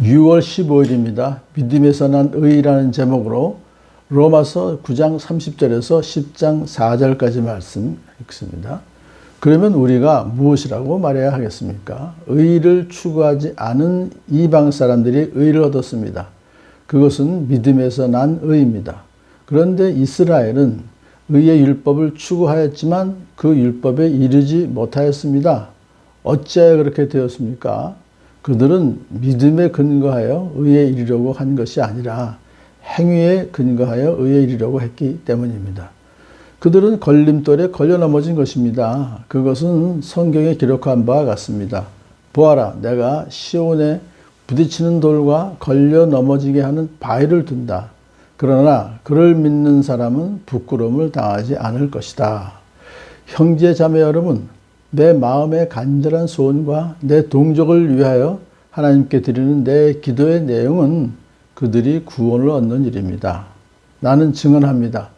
6월 15일입니다. 믿음에서 난 의라는 제목으로 로마서 9장 30절에서 10장 4절까지 말씀 읽습니다. 그러면 우리가 무엇이라고 말해야 하겠습니까? 의를 추구하지 않은 이방 사람들이 의를 얻었습니다. 그것은 믿음에서 난 의입니다. 그런데 이스라엘은 의의 율법을 추구하였지만 그 율법에 이르지 못하였습니다. 어찌하여 그렇게 되었습니까? 그들은 믿음에 근거하여 의에 이르려고 한 것이 아니라 행위에 근거하여 의에 이르려고 했기 때문입니다. 그들은 걸림돌에 걸려 넘어진 것입니다. 그것은 성경에 기록한 바와 같습니다. 보아라, 내가 시온에 부딪히는 돌과 걸려 넘어지게 하는 바위를 둔다. 그러나 그를 믿는 사람은 부끄러움을 당하지 않을 것이다. 형제 자매 여러분, 내 마음의 간절한 소원과 내 동족을 위하여 하나님께 드리는 내 기도의 내용은 그들이 구원을 얻는 일입니다. 나는 증언합니다.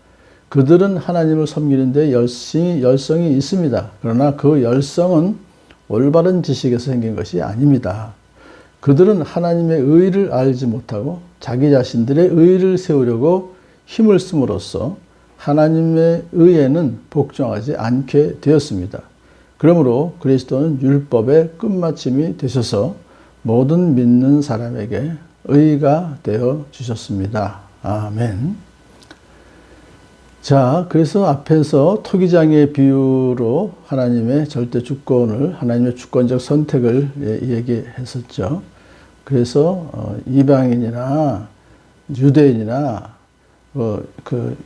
그들은 하나님을 섬기는데 열성이 있습니다. 그러나 그 열성은 올바른 지식에서 생긴 것이 아닙니다. 그들은 하나님의 의를 알지 못하고 자기 자신들의 의를 세우려고 힘을 씀으로써 하나님의 의에는 복종하지 않게 되었습니다. 그러므로 그리스도는 율법의 끝마침이 되셔서 모든 믿는 사람에게 의가 되어 주셨습니다. 아멘. 자, 그래서 앞에서 토기장의 비유로 하나님의 절대 주권을, 하나님의 주권적 선택을 얘기했었죠. 그래서 이방인이나 유대인이나 그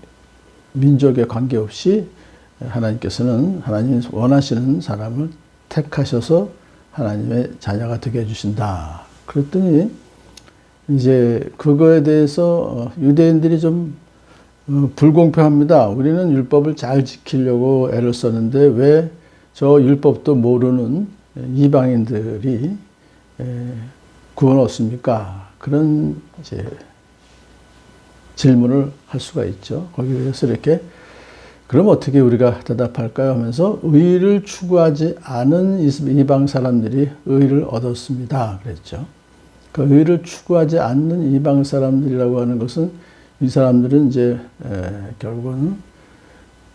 민족에 관계없이 하나님께서는 하나님이 원하시는 사람을 택하셔서 하나님의 자녀가 되게 해주신다. 그랬더니 이제 그거에 대해서 유대인들이 좀 불공평합니다. 우리는 율법을 잘 지키려고 애를 썼는데 왜 저 율법도 모르는 이방인들이 구원 얻습니까? 그런 이제 질문을 할 수가 있죠. 거기에서 이렇게 그럼 어떻게 우리가 대답할까요? 하면서 의를 추구하지 않은 이방 사람들이 의를 얻었습니다. 그랬죠. 그 의를 추구하지 않는 이방 사람들이라고 하는 것은 이 사람들은 이제 결국은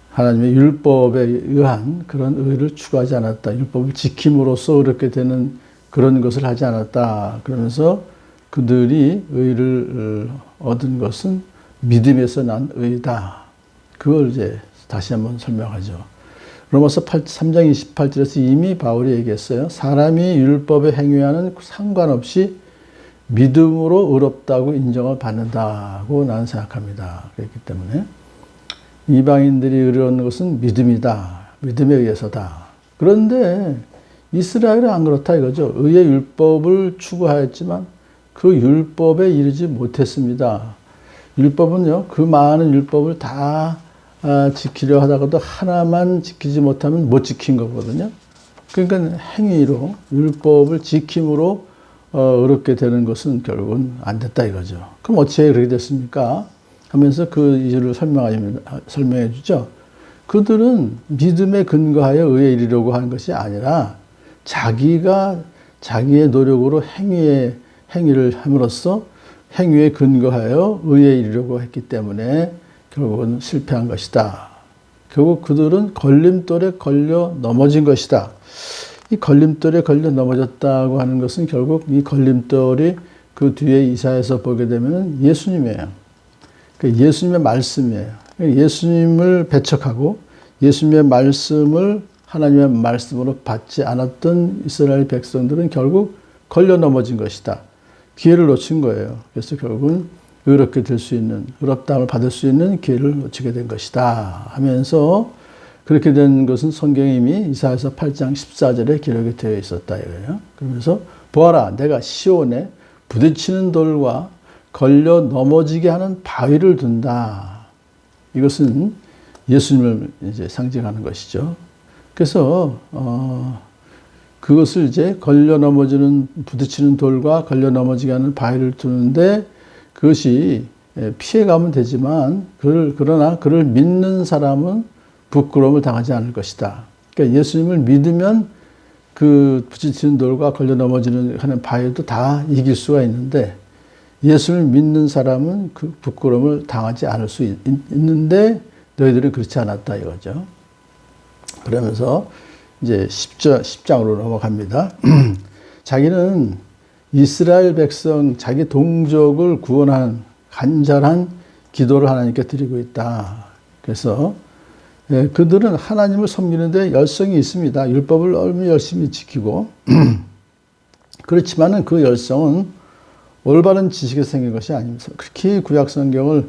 하나님의 율법에 의한 그런 의를 추구하지 않았다. 율법을 지킴으로써 그렇게 되는 그런 것을 하지 않았다. 그러면서 그들이 의를 얻은 것은 믿음에서 난 의다. 그걸 이제 다시 한번 설명하죠. 로마서 3장 28절에서 이미 바울이 얘기했어요. 사람이 율법에 행위하는 상관없이 믿음으로 의롭다고 인정을 받는다고 나는 생각합니다. 그렇기 때문에 이방인들이 의를 얻는 것은 믿음이다. 믿음에 의해서다. 그런데 이스라엘은 안 그렇다 이거죠. 의의 율법을 추구하였지만 그 율법에 이르지 못했습니다. 율법은요, 그 많은 율법을 다 지키려 하다가도 하나만 지키지 못하면 못 지킨 거거든요. 그러니까 행위로, 율법을 지킴으로 의롭게 되는 것은 결국은 안 됐다 이거죠. 그럼 어찌해 그렇게 됐습니까? 하면서 그 이유를 설명해 주죠. 그들은 믿음에 근거하여 의에 이르려고 하는 것이 아니라 자기가 자기의 노력으로 행위를 함으로써 행위에 근거하여 의에 이르려고 했기 때문에 결국은 실패한 것이다. 결국 그들은 걸림돌에 걸려 넘어진 것이다. 이 걸림돌에 걸려 넘어졌다고 하는 것은 결국 이 걸림돌이 그 뒤에 이사야서 보게 되면 예수님이에요. 예수님의 말씀이에요. 예수님을 배척하고 예수님의 말씀을 하나님의 말씀으로 받지 않았던 이스라엘 백성들은 결국 걸려 넘어진 것이다. 기회를 놓친 거예요. 그래서 결국은 의롭게 될 수 있는, 의롭다함을 받을 수 있는 기회를 놓치게 된 것이다 하면서 그렇게 된 것은 성경에 이미 이사야서 8장 14절에 기록이 되어 있었다 이거예요. 그러면서 보아라, 내가 시온에 부딪히는 돌과 걸려 넘어지게 하는 바위를 둔다. 이것은 예수님을 이제 상징하는 것이죠. 그래서 그것을 이제 걸려 넘어지는 부딪히는 돌과 걸려 넘어지게 하는 바위를 두는데 그것이 피해가면 되지만 그러나 그를 믿는 사람은 부끄러움을 당하지 않을 것이다. 그러니까 예수님을 믿으면 그 부딪히는 돌과 걸려 넘어지는 하는 바위도 다 이길 수가 있는데 예수를 믿는 사람은 그 부끄러움을 당하지 않을 수 있는데 너희들은 그렇지 않았다 이거죠. 그러면서 이제 10장으로 넘어갑니다. 자기는 이스라엘 백성, 자기 동족을 구원하는 간절한 기도를 하나님께 드리고 있다. 그래서 그들은 하나님을 섬기는데 열성이 있습니다. 율법을 얼마나 열심히 지키고 그렇지만은 그 열성은 올바른 지식에 생긴 것이 아닙니다. 그렇게 구약 성경을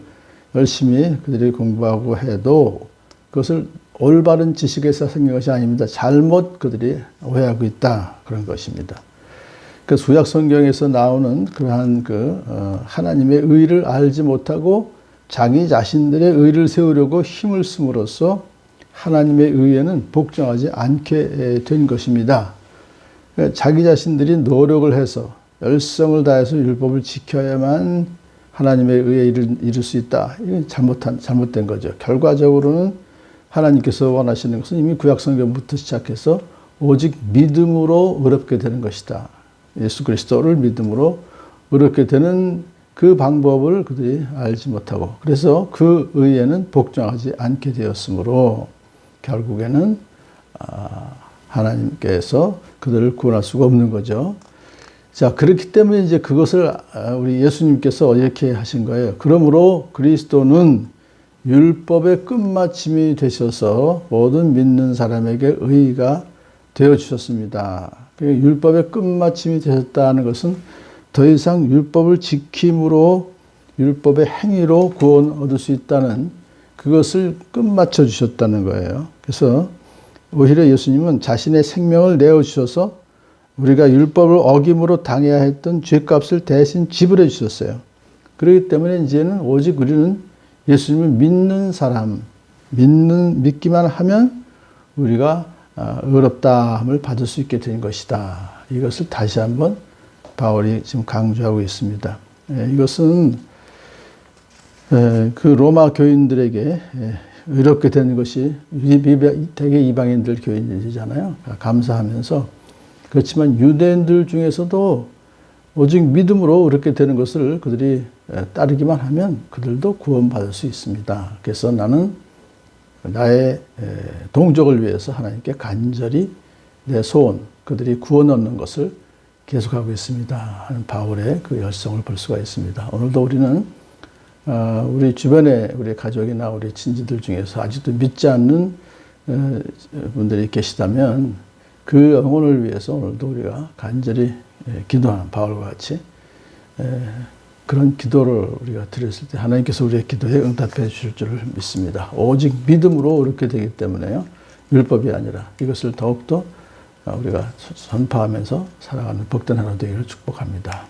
열심히 그들이 공부하고 해도 그것을 올바른 지식에서 생긴 것이 아닙니다. 잘못 그들이 오해하고 있다. 그런 것입니다. 그 구약 성경에서 나오는 그러한 하나님의 의를 알지 못하고 자기 자신들의 의를 세우려고 힘을 쓰므로써 하나님의 의에는 복종하지 않게 된 것입니다. 자기 자신들이 노력을 해서 열성을 다해서 율법을 지켜야만 하나님의 의에 이룰 수 있다. 이건 잘못된 거죠. 결과적으로는 하나님께서 원하시는 것은 이미 구약성경부터 시작해서 오직 믿음으로 의롭게 되는 것이다. 예수 그리스도를 믿음으로 의롭게 되는 그 방법을 그들이 알지 못하고 그래서 그 의에는 복종하지 않게 되었으므로 결국에는 하나님께서 그들을 구원할 수가 없는 거죠. 자, 그렇기 때문에 이제 그것을 우리 예수님께서 이렇게 하신 거예요. 그러므로 그리스도는 율법의 끝마침이 되셔서 모든 믿는 사람에게 의가 되어 주셨습니다. 율법의 끝마침이 되셨다는 것은 더 이상 율법을 지킴으로 율법의 행위로 구원 얻을 수 있다는 그것을 끝마쳐 주셨다는 거예요. 그래서 오히려 예수님은 자신의 생명을 내어주셔서 우리가 율법을 어김으로 당해야 했던 죄값을 대신 지불해 주셨어요. 그렇기 때문에 이제는 오직 우리는 예수님을 믿는 사람, 믿기만 하면 우리가 의롭다함을 받을 수 있게 된 것이다. 이것을 다시 한번 바울이 지금 강조하고 있습니다. 이것은 그 로마 교인들에게 의롭게 되는 것이 대개 이방인들 교인들이잖아요. 감사하면서 그렇지만 유대인들 중에서도 오직 믿음으로 의롭게 되는 것을 그들이 따르기만 하면 그들도 구원받을 수 있습니다. 그래서 나는 나의 동족을 위해서 하나님께 간절히 내 소원, 그들이 구원 얻는 것을 계속하고 있습니다 하는 바울의 그 열성을 볼 수가 있습니다. 오늘도 우리는 우리 주변에 우리 가족이나 우리 친지들 중에서 아직도 믿지 않는 분들이 계시다면 그 영혼을 위해서 오늘도 우리가 간절히 기도하는 바울과 같이 그런 기도를 우리가 드렸을 때 하나님께서 우리의 기도에 응답해 주실 줄을 믿습니다. 오직 믿음으로 그렇게 되기 때문에요. 율법이 아니라 이것을 더욱더 우리가 선포하면서 살아가는 복된 하루 되기를 축복합니다.